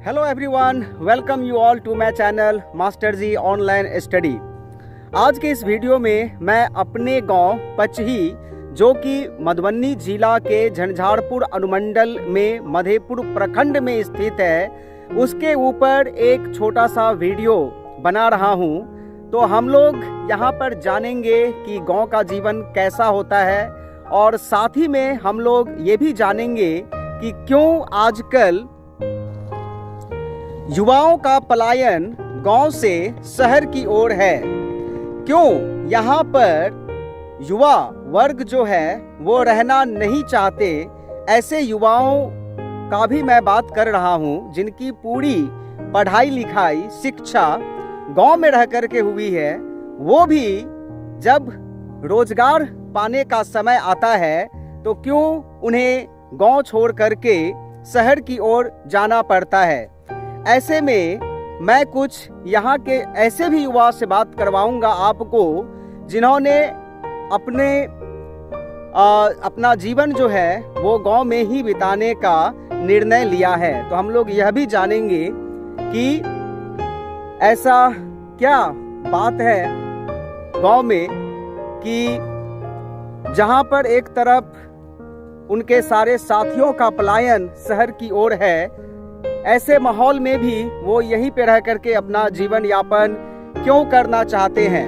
Hello everyone, welcome you all to my channel Master ji Online Study. आज के इस video में मैं अपने गांव पचही जो कि मधुबनी जिला के झंझारपुर अनुमंडल में मधेपुर प्रखंड में स्थित है, उसके ऊपर एक छोटा सा वीडियो बना रहा हूं। तो हम लोग यहां पर जानेंगे कि गांव का जीवन कैसा होता है और साथ ही में हम लोग ये भी जानेंगे कि क्यों आजकल युवाओं का पलायन गांव से शहर की ओर है। क्यों यहाँ पर युवा वर्ग जो है वो रहना नहीं चाहते। ऐसे युवाओं का भी मैं बात कर रहा हूँ जिनकी पूरी पढ़ाई लिखाई शिक्षा गांव में रह कर के हुई है। वो भी जब रोजगार पाने का समय आता है तो क्यों उन्हें गांव छोड़ करके शहर की ओर जाना पड़ता है। ऐसे में मैं कुछ यहाँ के ऐसे भी युवा से बात करवाऊंगा आपको जिन्होंने अपना जीवन जो है वो गांव में ही बिताने का निर्णय लिया है। तो हम लोग यह भी जानेंगे कि ऐसा क्या बात है गांव में कि जहां पर एक तरफ उनके सारे साथियों का पलायन शहर की ओर है, ऐसे माहौल में भी वो यहीं पे रह करके अपना जीवन यापन क्यों करना चाहते हैं।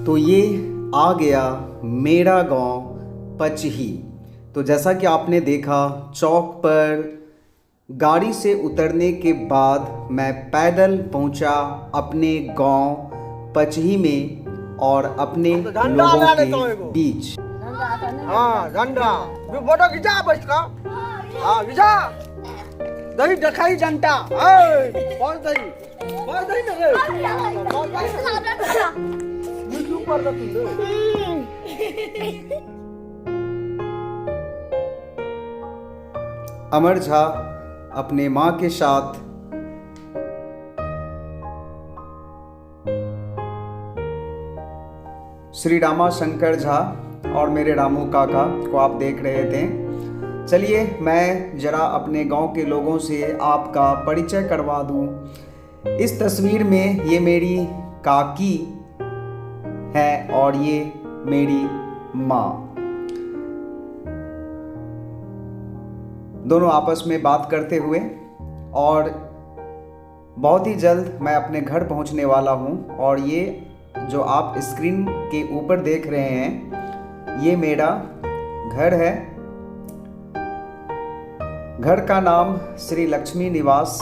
तो ये आ गया मेरा गांव पचही। तो जैसा कि आपने देखा, चौक पर गाड़ी से उतरने के बाद मैं पैदल पहुंचा अपने गांव पचही में और अपने लोगों के बीच। हाँ, झंडा फोटो खींचा बस का। हाँ, खींचा दही दिखाई जनता। बहुत दही ना रे। यूट्यूब पर अमर झा अपने माँ के साथ श्री रामा शंकर झा और मेरे रामू काका को आप देख रहे थे। चलिए मैं जरा अपने गांव के लोगों से आपका परिचय करवा दूं। इस तस्वीर में ये मेरी काकी है और ये मेरी माँ। दोनों आपस में बात करते हुए, और बहुत ही जल्द मैं अपने घर पहुंचने वाला हूं। और ये जो आप स्क्रीन के ऊपर देख रहे हैं ये मेरा घर है। घर का नाम श्री लक्ष्मी निवास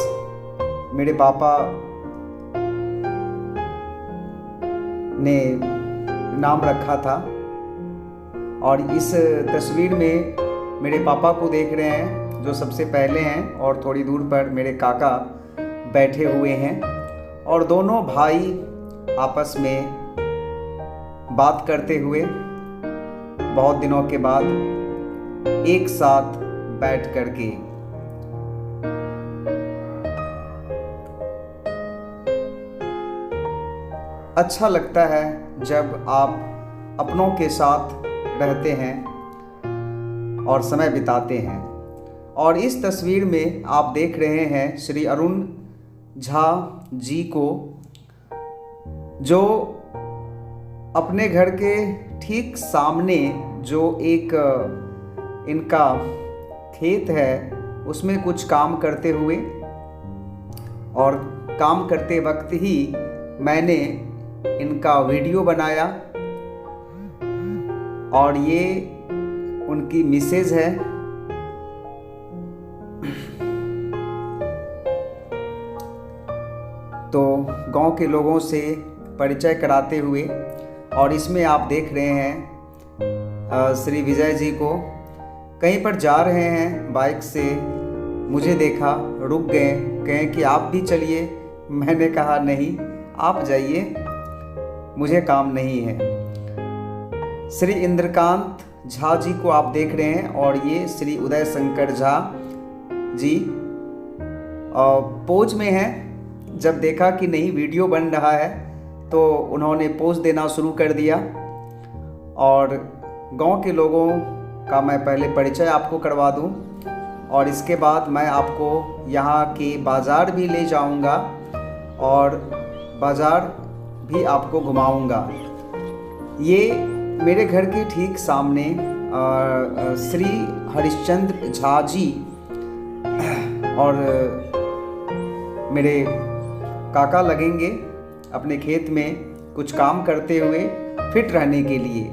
मेरे पापा ने नाम रखा था। और इस तस्वीर में मेरे पापा को देख रहे हैं जो सबसे पहले हैं, और थोड़ी दूर पर मेरे काका बैठे हुए हैं और दोनों भाई आपस में बात करते हुए बहुत दिनों के बाद एक साथ बैठ करके। अच्छा लगता है जब आप अपनों के साथ रहते हैं और समय बिताते हैं। और इस तस्वीर में आप देख रहे हैं श्री अरुण झा जी को, जो अपने घर के ठीक सामने जो एक इनका खेत है उसमें कुछ काम करते हुए, और काम करते वक्त ही मैंने इनका वीडियो बनाया। और ये उनकी मिसेज है। तो गांव के लोगों से परिचय कराते हुए, और इसमें आप देख रहे हैं श्री विजय जी को कहीं पर जा रहे हैं बाइक से। मुझे देखा, रुक गए, कहें कि आप भी चलिए। मैंने कहा नहीं, आप जाइए, मुझे काम नहीं है। श्री इंद्रकांत झा जी को आप देख रहे हैं, और ये श्री उदय शंकर झा जी, पोज में हैं। जब देखा कि नहीं वीडियो बन रहा है तो उन्होंने पोज देना शुरू कर दिया। और गांव के लोगों का मैं पहले परिचय आपको करवा दूं और इसके बाद मैं आपको यहाँ के बाज़ार भी ले जाऊंगा और बाज़ार भी आपको घुमाऊंगा। ये मेरे घर के ठीक सामने श्री हरिश्चंद्र झा जी और मेरे काका लगेंगे अपने खेत में कुछ काम करते हुए फिट रहने के लिए।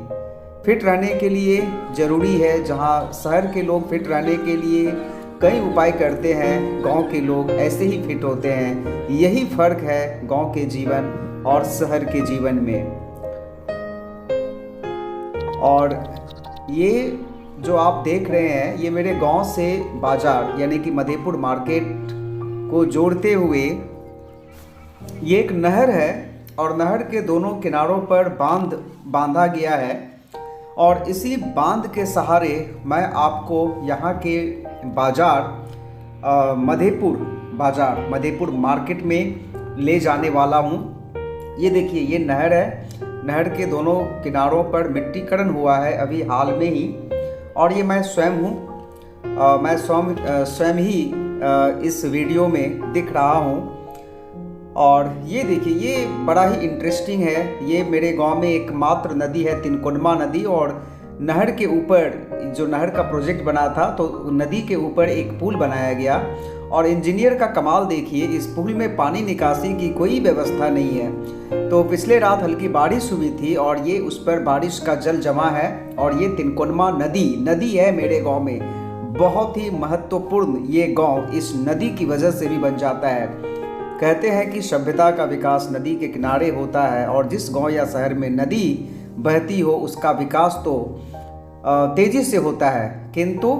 फिट रहने के लिए ज़रूरी है, जहाँ शहर के लोग फिट रहने के लिए कई उपाय करते हैं, गांव के लोग ऐसे ही फिट होते हैं। यही फ़र्क है गांव के जीवन और शहर के जीवन में। और ये जो आप देख रहे हैं ये मेरे गांव से बाज़ार यानी कि मधेपुर मार्केट को जोड़ते हुए ये एक नहर है और नहर के दोनों किनारों पर बांधा गया है। और इसी बांध के सहारे मैं आपको यहाँ के बाज़ार मधेपुर मार्केट में ले जाने वाला हूँ। ये देखिए ये नहर है, नहर के दोनों किनारों पर मिट्टीकरण हुआ है अभी हाल में ही। और ये मैं स्वयं हूँ, मैं स्वयं ही इस वीडियो में दिख रहा हूँ। और ये देखिए ये बड़ा ही इंटरेस्टिंग है। ये मेरे गांव में एकमात्र नदी है तिनकोनमा नदी, और नहर के ऊपर जो नहर का प्रोजेक्ट बना था तो नदी के ऊपर एक पुल बनाया गया। और इंजीनियर का कमाल देखिए, इस पुल में पानी निकासी की कोई व्यवस्था नहीं है। तो पिछले रात हल्की बारिश हुई थी और ये उस पर बारिश का जल जमा है। और ये तिनकोनमा नदी है मेरे गांव में। बहुत ही महत्वपूर्ण ये गांव इस नदी की वजह से भी बन जाता है। कहते हैं कि सभ्यता का विकास नदी के किनारे होता है, और जिस गांव या शहर में नदी बहती हो उसका विकास तो तेजी से होता है। किंतु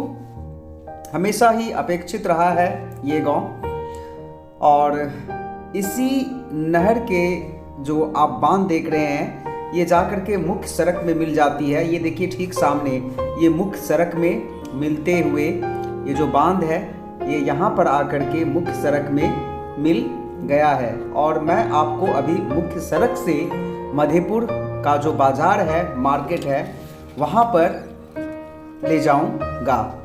हमेशा ही अपेक्षित रहा है ये गांव। और इसी नहर के जो आप बांध देख रहे हैं ये जाकर के मुख्य सड़क में मिल जाती है। ये देखिए ठीक सामने ये मुख्य सड़क में मिलते हुए ये जो बांध है ये यहाँ पर आकर के मुख्य सड़क में मिल गया है। और मैं आपको अभी मुख्य सड़क से मधेपुर का जो बाजार है, मार्केट है, वहाँ पर ले जाऊंगा।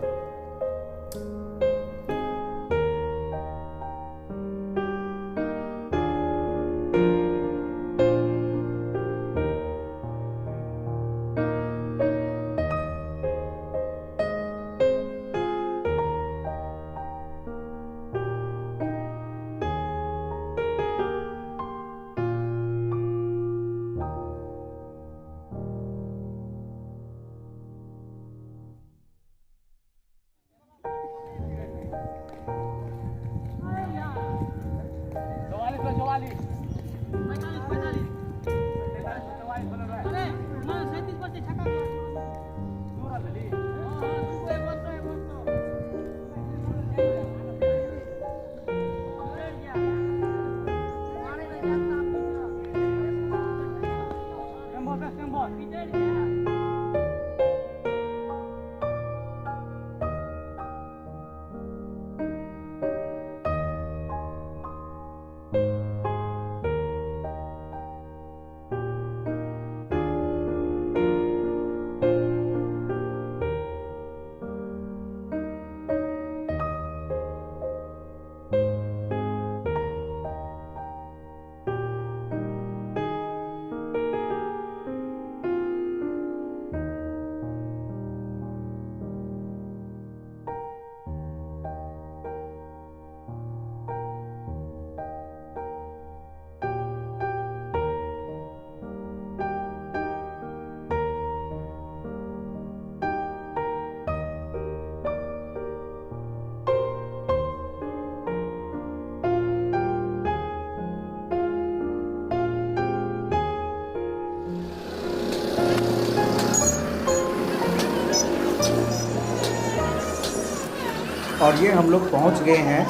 और ये हम लोग पहुंच गए हैं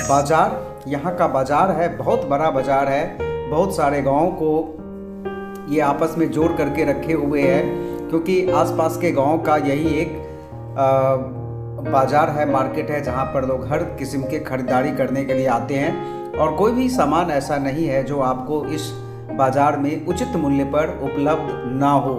बाज़ार। यहाँ का बाज़ार है, बहुत बड़ा बाज़ार है, बहुत सारे गाँव को ये आपस में जोड़ करके रखे हुए हैं, क्योंकि आसपास के गांव का यही एक बाज़ार है, मार्केट है, जहाँ पर लोग हर किस्म के खरीदारी करने के लिए आते हैं और कोई भी सामान ऐसा नहीं है जो आपको इस बाज़ार में उचित मूल्य पर उपलब्ध ना हो।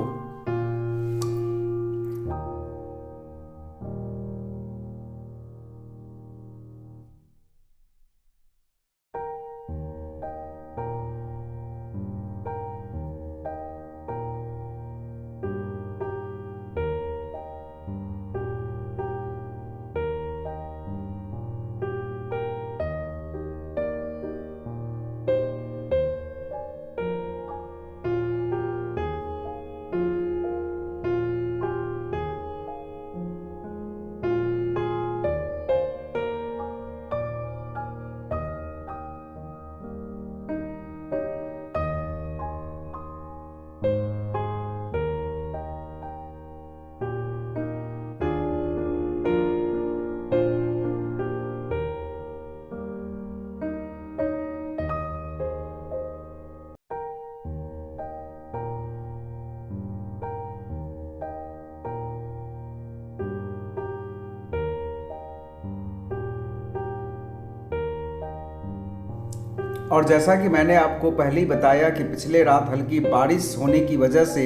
और जैसा कि मैंने आपको पहले ही बताया कि पिछले रात हल्की बारिश होने की वजह से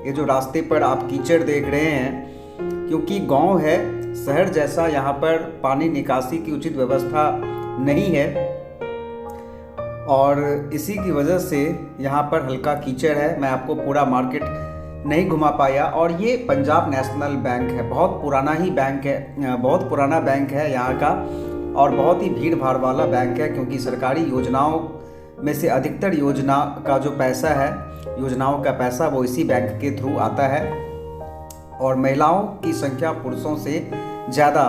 ये जो रास्ते पर आप कीचड़ देख रहे हैं, क्योंकि गांव है, शहर जैसा यहाँ पर पानी निकासी की उचित व्यवस्था नहीं है और इसी की वजह से यहाँ पर हल्का कीचड़ है। मैं आपको पूरा मार्केट नहीं घुमा पाया। और ये पंजाब नेशनल बैंक है, बहुत पुराना ही बैंक है, बहुत पुराना बैंक है यहाँ का और बहुत ही भीड़ भाड़ वाला बैंक है, क्योंकि सरकारी योजनाओं में से अधिकतर योजना का जो पैसा है, योजनाओं का पैसा वो इसी बैंक के थ्रू आता है और महिलाओं की संख्या पुरुषों से ज़्यादा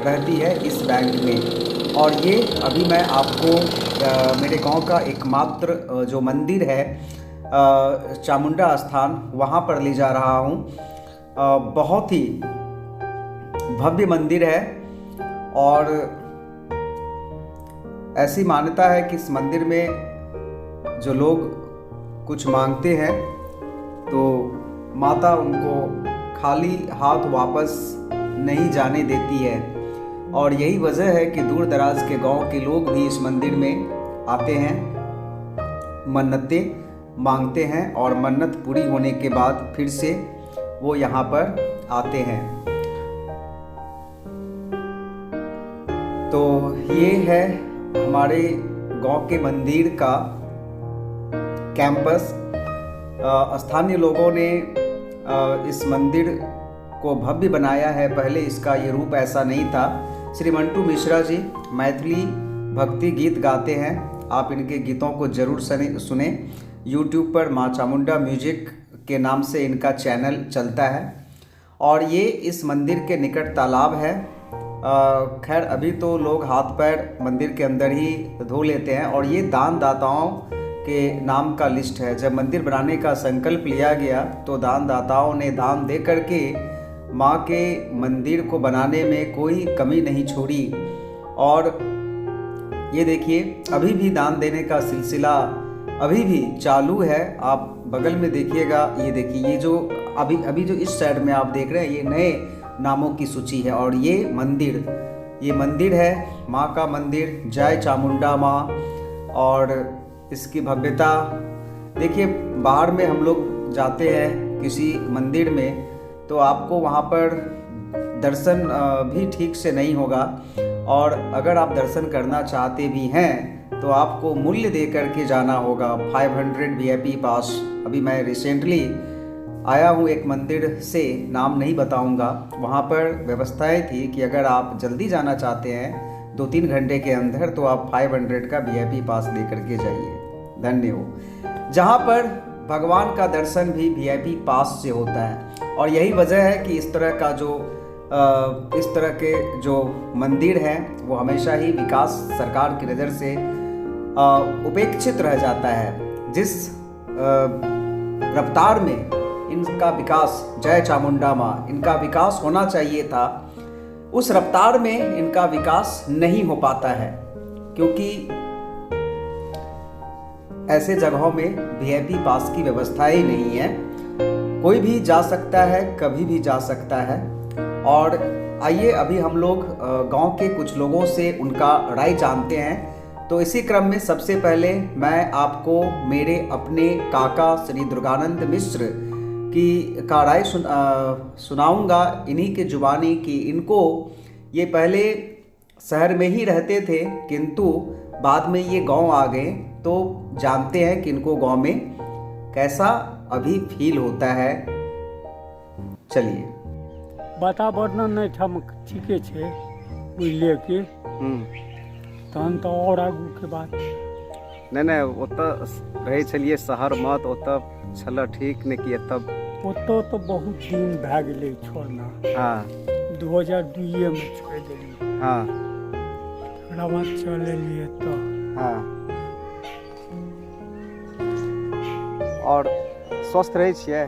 रहती है इस बैंक में। और ये अभी मैं आपको मेरे गांव का एकमात्र जो मंदिर है, चामुंडा स्थान, वहाँ पर ले जा रहा हूँ। बहुत ही भव्य मंदिर है और ऐसी मान्यता है कि इस मंदिर में जो लोग कुछ मांगते हैं तो माता उनको खाली हाथ वापस नहीं जाने देती है। और यही वजह है कि दूर दराज के गांव के लोग भी इस मंदिर में आते हैं, मन्नतें मांगते हैं और मन्नत पूरी होने के बाद फिर से वो यहाँ पर आते हैं। तो ये है हमारे गांव के मंदिर का कैंपस। स्थानीय लोगों ने इस मंदिर को भव्य बनाया है। पहले इसका ये रूप ऐसा नहीं था। श्री मंटू मिश्रा जी मैथिली भक्ति गीत गाते हैं, आप इनके गीतों को जरूर सुने। यूट्यूब पर माँ चामुंडा म्यूजिक के नाम से इनका चैनल चलता है और ये इस मंदिर के निकट तालाब है। खैर अभी तो लोग हाथ पैर मंदिर के अंदर ही धो लेते हैं। और ये दान दाताओं के नाम का लिस्ट है। जब मंदिर बनाने का संकल्प लिया गया तो दान दाताओं ने दान दे करके माँ के मंदिर को बनाने में कोई कमी नहीं छोड़ी। और ये देखिए अभी भी दान देने का सिलसिला अभी भी चालू है। आप बगल में देखिएगा, ये देखिए, ये जो अभी जो इस साइड में आप देख रहे हैं ये नए नामों की सूची है। और ये मंदिर है माँ का मंदिर, जय चामुंडा माँ। और इसकी भव्यता देखिए, बाहर में हम लोग जाते हैं किसी मंदिर में तो आपको वहाँ पर दर्शन भी ठीक से नहीं होगा और अगर आप दर्शन करना चाहते भी हैं तो आपको मूल्य दे करके जाना होगा। 500 VIP पास। अभी मैं रिसेंटली आया हूँ एक मंदिर से, नाम नहीं बताऊँगा, वहाँ पर व्यवस्थाएं थी कि अगर आप जल्दी जाना चाहते हैं 2-3 घंटे के अंदर तो आप 500 का VIP पास ले करके जाइए। धन्य हो। जहाँ पर भगवान का दर्शन भी VIP पास से होता है। और यही वजह है कि इस तरह के जो मंदिर हैं वो हमेशा ही विकास सरकार की नज़र से उपेक्षित रह जाता है। जिस रफ्तार में इनका विकास, जय चामुंडा माँ, इनका विकास होना चाहिए था, उस रफ्तार में इनका विकास नहीं हो पाता है क्योंकि ऐसे जगहों में VIP पास की व्यवस्था ही नहीं है। कोई भी जा सकता है, कभी भी जा सकता है। और आइए अभी हम लोग गांव के कुछ लोगों से उनका राय जानते हैं। तो इसी क्रम में सबसे पहले मैं आपको मेरे अपने काका श्री दुर्गानंद मिश्र की का राय सुनाऊंगा इन्हीं के जुबानी कि इनको ये पहले शहर में ही रहते थे किंतु बाद में ये गांव आ गए, तो जानते हैं कि इनको गांव में कैसा अभी फील होता है। चलिए। वातावरण नहीं ठाम ठीके छे बुझलिए कि तहन तो और आगू के बात नहीं ओतऽ रहै छलियै शहर में तो ओतऽ छल ठीक ने कि तब ओतऽ तो बहुत दिन भए गेलै छोड़ना। हाँ 2002 में छोड़ देलियै। हाँ ओकरा बाद चल एलियै तो हाँ। और स्वस्थ रहै छियै?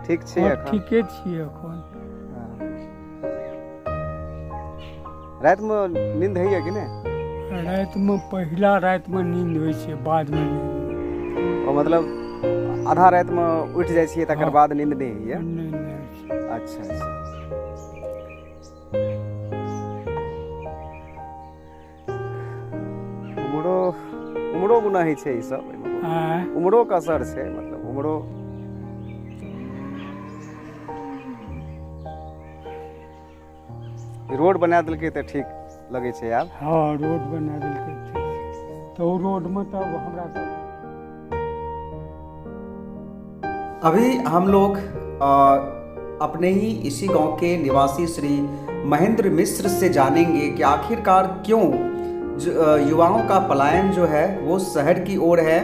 ठीक छै हाँ, एखन? ठीके छियै एखन। रात में नींद होइए कि नहीं? रात में पहिला रात में नींद होइ छै, बाद में नींद ओ मतलब आधा रात में उठ जाइ छियै तकर हाँ। बाद नींद नहीं होइए? नहीं होइ छै। अच्छा अच्छा। उमरो गुना होइ छै ई सब? आँय? उमरो का असर छै मतलब उमरो रोड बना देलकै तऽ ठीक लगै छै आब। हाँ रोड बना देलकै तो रोड में तब हमरा सब अभी हम लोग अपने ही इसी गांव के निवासी श्री महेंद्र मिश्र से जानेंगे कि आखिरकार क्यों युवाओं का पलायन जो है वो शहर की ओर है।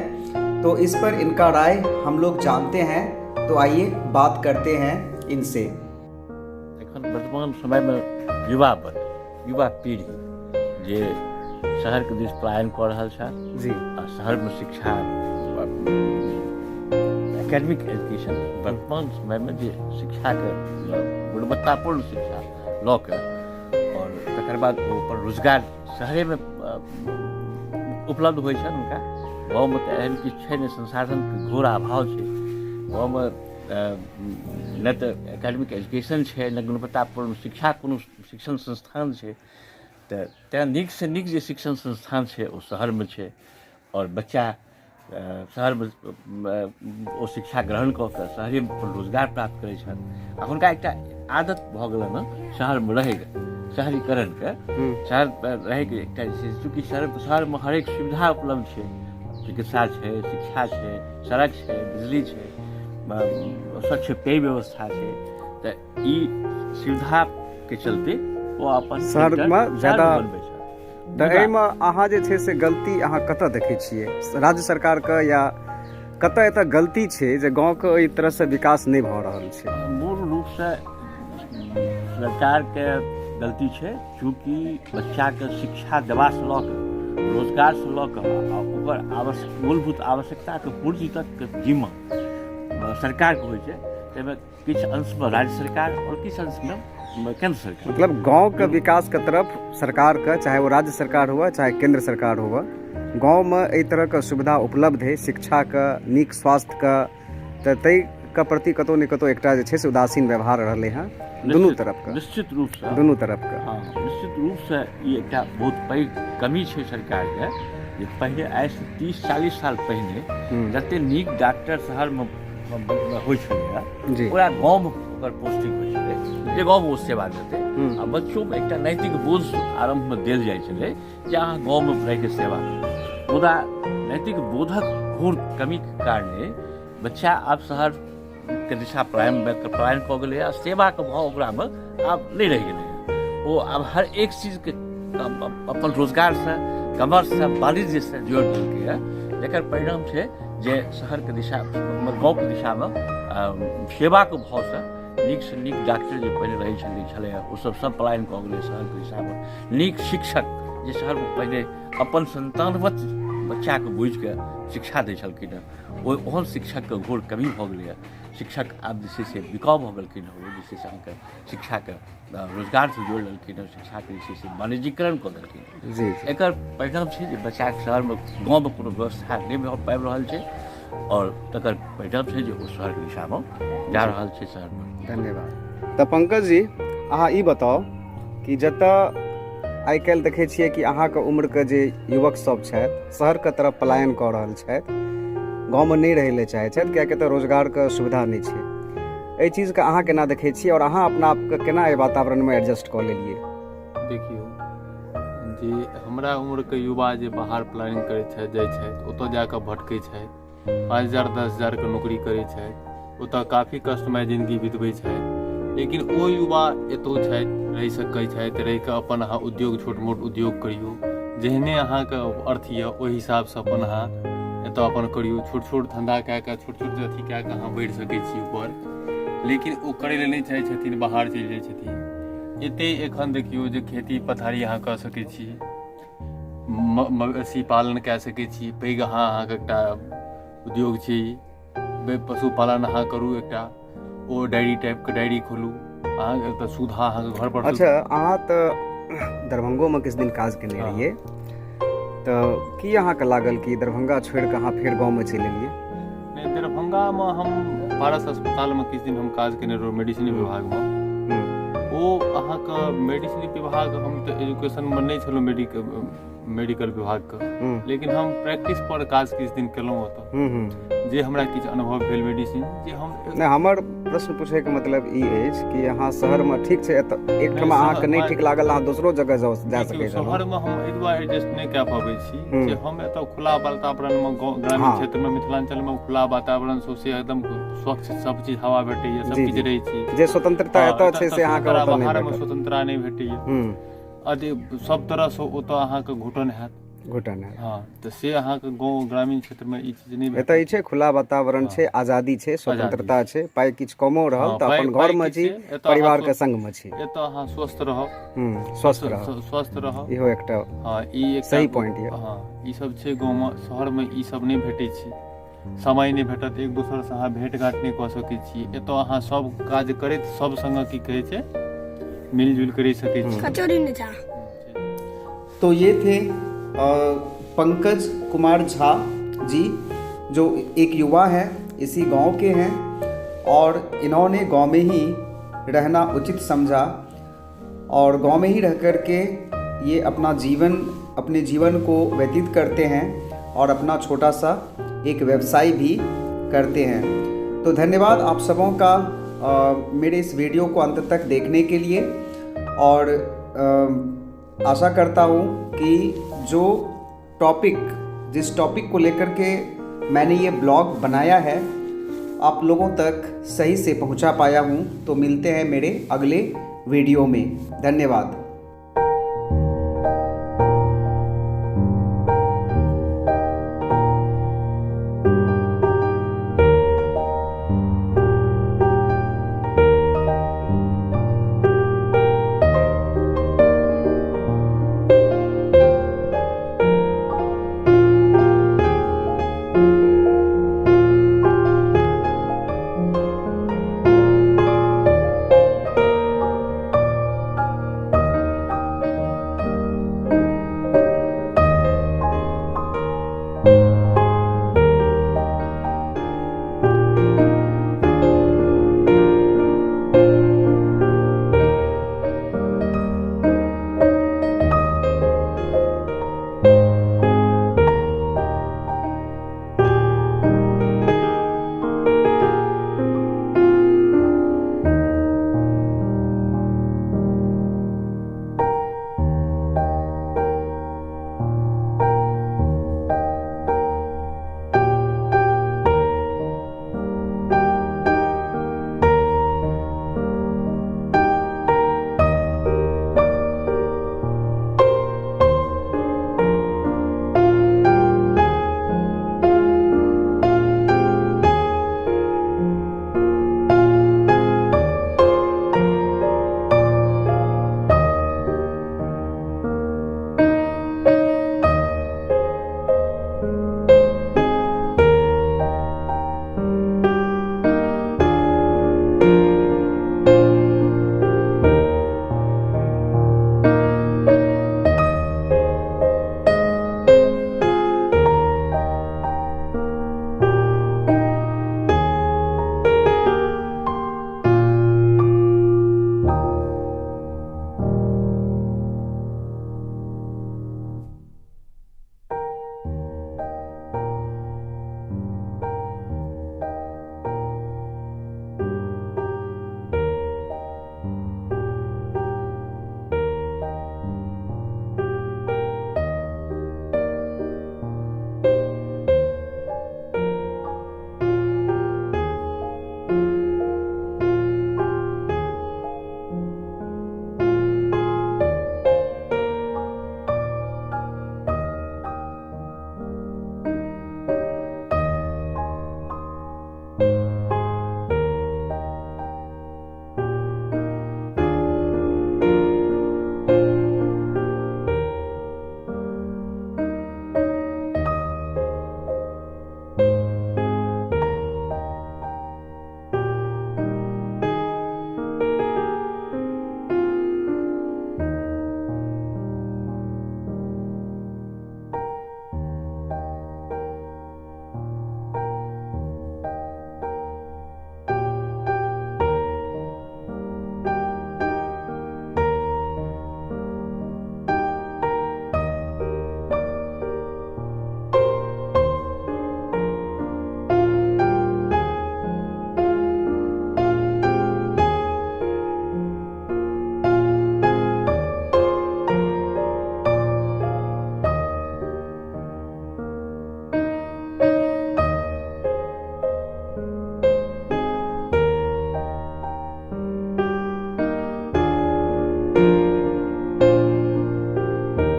तो इस पर इनका राय हम लोग जानते हैं। तो आइए बात करते हैं इनसे। एखन वर्तमान समय में युवा पीढ़ी जे शहर के दिस पलायन कर रहल छथि जी। आ शहर में शिक्षा एकेडमिक एजुकेशन वर्तमान समय में जे शिक्षा के गुणवत्तापूर्ण शिक्षा लऽ के और तकर बाद ओकर रोजगार शहरे में उपलब्ध होइ छनि हुनका। गाँव में तऽ एहन किछु छै नहि, संसाधनके घोर अभाव छै। गाँव में न तऽ एकेडमिक एजुकेशन छै, न गुणवत्तापूर्ण शिक्षा कोनो शिक्षण संस्थान छै। तऽ तेँ नीक से नीक जे शिक्षण संस्थान छै ओ शहरमे छै और बच्चा शहरमे ओ शिक्षा ग्रहण कऽ कऽ शहरेमे अपन रोजगार प्राप्त करै छथि। आ हुनका एकटा आदत भऽ गेलनि हँ शहरमे रहैके, शहरीकरणके। शहर रहैके एकटा जे छै चूँकि शहरमे हरेक सुविधा उपलब्ध छै, चिकित्सा छै, शिक्षा छै, सड़क छै, बिजली छै, स्वच्छ पेय व्यवस्था छै। तऽ ई सुविधाके चलते ओ अपन शहरमे ज्यादा बनबै छथि। तऽ एहिमे अहाँ जे छै से गलती अहाँ कतऽ देखै छियै? राज्य सरकारके या कतऽ एतऽ गलती छै जे गाँवके ओहि तरहसँ विकास नहि भऽ रहल छै? मूल रूपसँ सरकारके गलती छै, चूँकि बच्चाके शिक्षा देबासँ लऽ कऽ रोजगारसँ लऽ कऽ ओकर मूलभूत आवश्यकताके पूर्ति तकके जिम्मा सरकारके होइ छै। ताहिमे किछु अंशमे राज्य सरकार और किछु अंशमे केंद्र सरकार। मतलब गाँव के विकास के तरफ सरकार का, चाहे वो राज्य सरकार हुआ चाहे केंद्र सरकार हुआ, गाँव में एहि तरह के सुविधा उपलब्ध है शिक्षा का, नीक स्वास्थ्य का, तऽ ताहि के प्रति कतौ ने कतौ एकटा जे छै से उदासीन व्यवहार रहलै हँ दुनू तरफ का। निश्चित रूपसँ दुनू तरफ का। हाँ निश्चित रूपसँ ई एकटा बहुत पैघ कमी छै सरकारके। जे पहिले आइसँ 30-40 साल पहिने जते नीक डॉक्टर शहरमे होइ छलै पूरा गाँवमे ओकर पोस्टिंग होइ छलै जे गाँवमे ओ सेवा देतै। आ बच्चोमे एकटा नैतिक बोध आरम्भमे देल जाइ छलै जे अहाँ गाँवमे रहिके सेवा करू। मुदा नैतिक बोधक घोर कमीके कारणे बच्चा आब शहरके दिशा पलायन कऽ गेलै आ सेवाके भाव ओकरामे आब नहि रहि गेलै। ओ आब हर एक चीजके अपन रोजगारसँ, कमर्ससँ, वाणिज्यसँ जोड़ि देलकैए, जकर परिणाम छै जे शहरके दिशा गाँवके दिशामे सेवाके भावसँ नीकसँ नीक डॉक्टर जे पहिले रहै छलैए ओसभ सब पलायन कऽ गेलै शहरके दिशामे। नीक शिक्षक जे शहरमे पहिले अपन संतानवत बच्चाके बुझिके शिक्षा दै छलखिन हँ, ओहन शिक्षकके घोर कमी भऽ गेलैए। शिक्षक आब जे छै से बिकाउ भऽ गेलखिन हँ, जे छै से अहाँके शिक्षाके रोजगारसँ जोड़ि लेलखिन हँ, शिक्षाके जे छै से वाणिज्यीकरण कऽ देलखिन हँ। एकर परिणाम छै जे बच्चाके शहरमे गाँवमे कोनो व्यवस्था नहि भऽ पाबि रहल छै और तकर परिणाम छै जे ओ शहरके दिशामे जा रहल छै शहरमे। धन्यवाद। तऽ पंकज जी अहाँ ई बताउ कि जतऽ आइ काल्हि देखै छियै कि अहाँके उम्रके जे युवक सब छथि शहरके तरफ पलायन कऽ रहल छथि, गाँवमे नहि रहै लए चाहै छथि, किएकि तऽ रोजगारके सुविधा नहि छै। एहि चीजके अहाँ केना देखै छियै और अहाँ अपना आपके केना एहि वातावरणमे एडजस्ट कऽ लेलियै? देखियौ जे हमरा उम्रके युवा जे बाहर प्लानिंग करै छथि, जाइ छथि, ओतऽ जाकऽ भटकै छथि, 5,000 10,000 के नौकरी करै छथि, ओतऽ काफ़ी कष्टमय जिंदगी बितबै छथि। लेकिन ओ युवा एतौ छथि, रहि सकै छथि, रहि कऽ अपन अहाँ उद्योग छोट मोट उद्योग करियौ, जेहने अहाँके अर्थ यऽ ओहि हिसाबसँ अपन अहाँ एतऽ अपन करियौ, छोट छोट धंधा कए कऽ छोट छोट अथी कए कऽ अहाँ बढ़ि सकै छी ऊपर। लेकिन ओ करै लए नहि चाहै छथिन, बाहर चलि जाइ छथिन। एते एखन देखियौ जे खेती पथारी अहाँ कऽ सकै छी, मवेशी पालन कए सकै छी, पैघ अहाँके एकटा उद्योग छै, पशुपालन अहाँ करू, एकटा ओ डायरी टाइपके डायरी खोलू, अहाँके तऽ सुधा अहाँके घर पर। अच्छा, अहाँ तऽ दरभंगोमे किछु दिन काज केने रहियै, तऽ की अहाँके लागल कि दरभंगा छोड़ि कऽ अहाँ फेर गाँवमे चलि एलियै? नहि, दरभंगामे हम पारस अस्पतालमे किछु दिन हम काज केने रही मेडिसिन विभागमे। ओ अहाँके मेडिसिन विभाग, हम तऽ एजुकेशनमे नहि छलहुँ मेडिकल विभागके, लेकिन हम प्रैक्टिस पर काज किछु दिन केलहुँ ओतऽ, जे हमरा किछु अनुभव भेल मेडिसिन जे हम नहि। हमर प्रश्न पूछैके मतलब ई अछि कि अहाँ शहरमे ठीक छै, एकठाम अहाँके नहि ठीक लागल, अहाँ दोसरो जगह जा सकै छी। शहरमे हम एहि दुआरे एडजस्ट नहि कए पाबै छी जे हम एतऽ खुला वातावरणमे, ग्रामीण क्षेत्रमे, मिथिलाञ्चलमे खुला वातावरण, सौंसे एकदम स्वच्छ सब चीज हवा भेटैए, सब किछु रहै छी, जे स्वतंत्रता एतऽ छै से अहाँके बाहरमे स्वतंत्रता नहि भेटैए। अथी सब तरहसँ ओतऽ अहाँके घुटन हैत। हाँ, तऽ से अहाँके गाँव ग्रामीण क्षेत्रमे ई चीज नहि एतऽ ई छै, खुला वातावरण छै, आजादी छै, स्वतंत्रता छै, पाइ किछु कमो रहल तऽ अपन घरमे छी, परिवारके संगमे छी। एतऽ अहाँ स्वस्थ रहब, स्वस्थ रहब, इहो एकटा ई सही पॉइंट यऽ। हाँ, ई सब छै गाँवमे। शहरमे ई सब नहि भेटै छै, समय नहि भेटत, एक दोसरसँ अहाँ भेँट घाट नहीं कऽ सकै छी। एतऽ अहाँ सब काज करैत सब संग की कहै छै मिलजुल कर सकै छी। कचौड़ी नहीं था। तो ये थे पंकज कुमार झा जी, जो एक युवा है, इसी गांव के हैं, और इन्होंने गांव में ही रहना उचित समझा और गांव में ही रह कर के ये अपने जीवन को व्यतीत करते हैं और अपना छोटा सा एक व्यवसाय भी करते हैं। तो धन्यवाद आप सबों का मेरे इस वीडियो को अंत तक देखने के लिए, और आशा करता हूँ कि जिस टॉपिक को लेकर के मैंने ये ब्लॉग बनाया है आप लोगों तक सही से पहुँचा पाया हूँ। तो मिलते हैं मेरे अगले वीडियो में। धन्यवाद।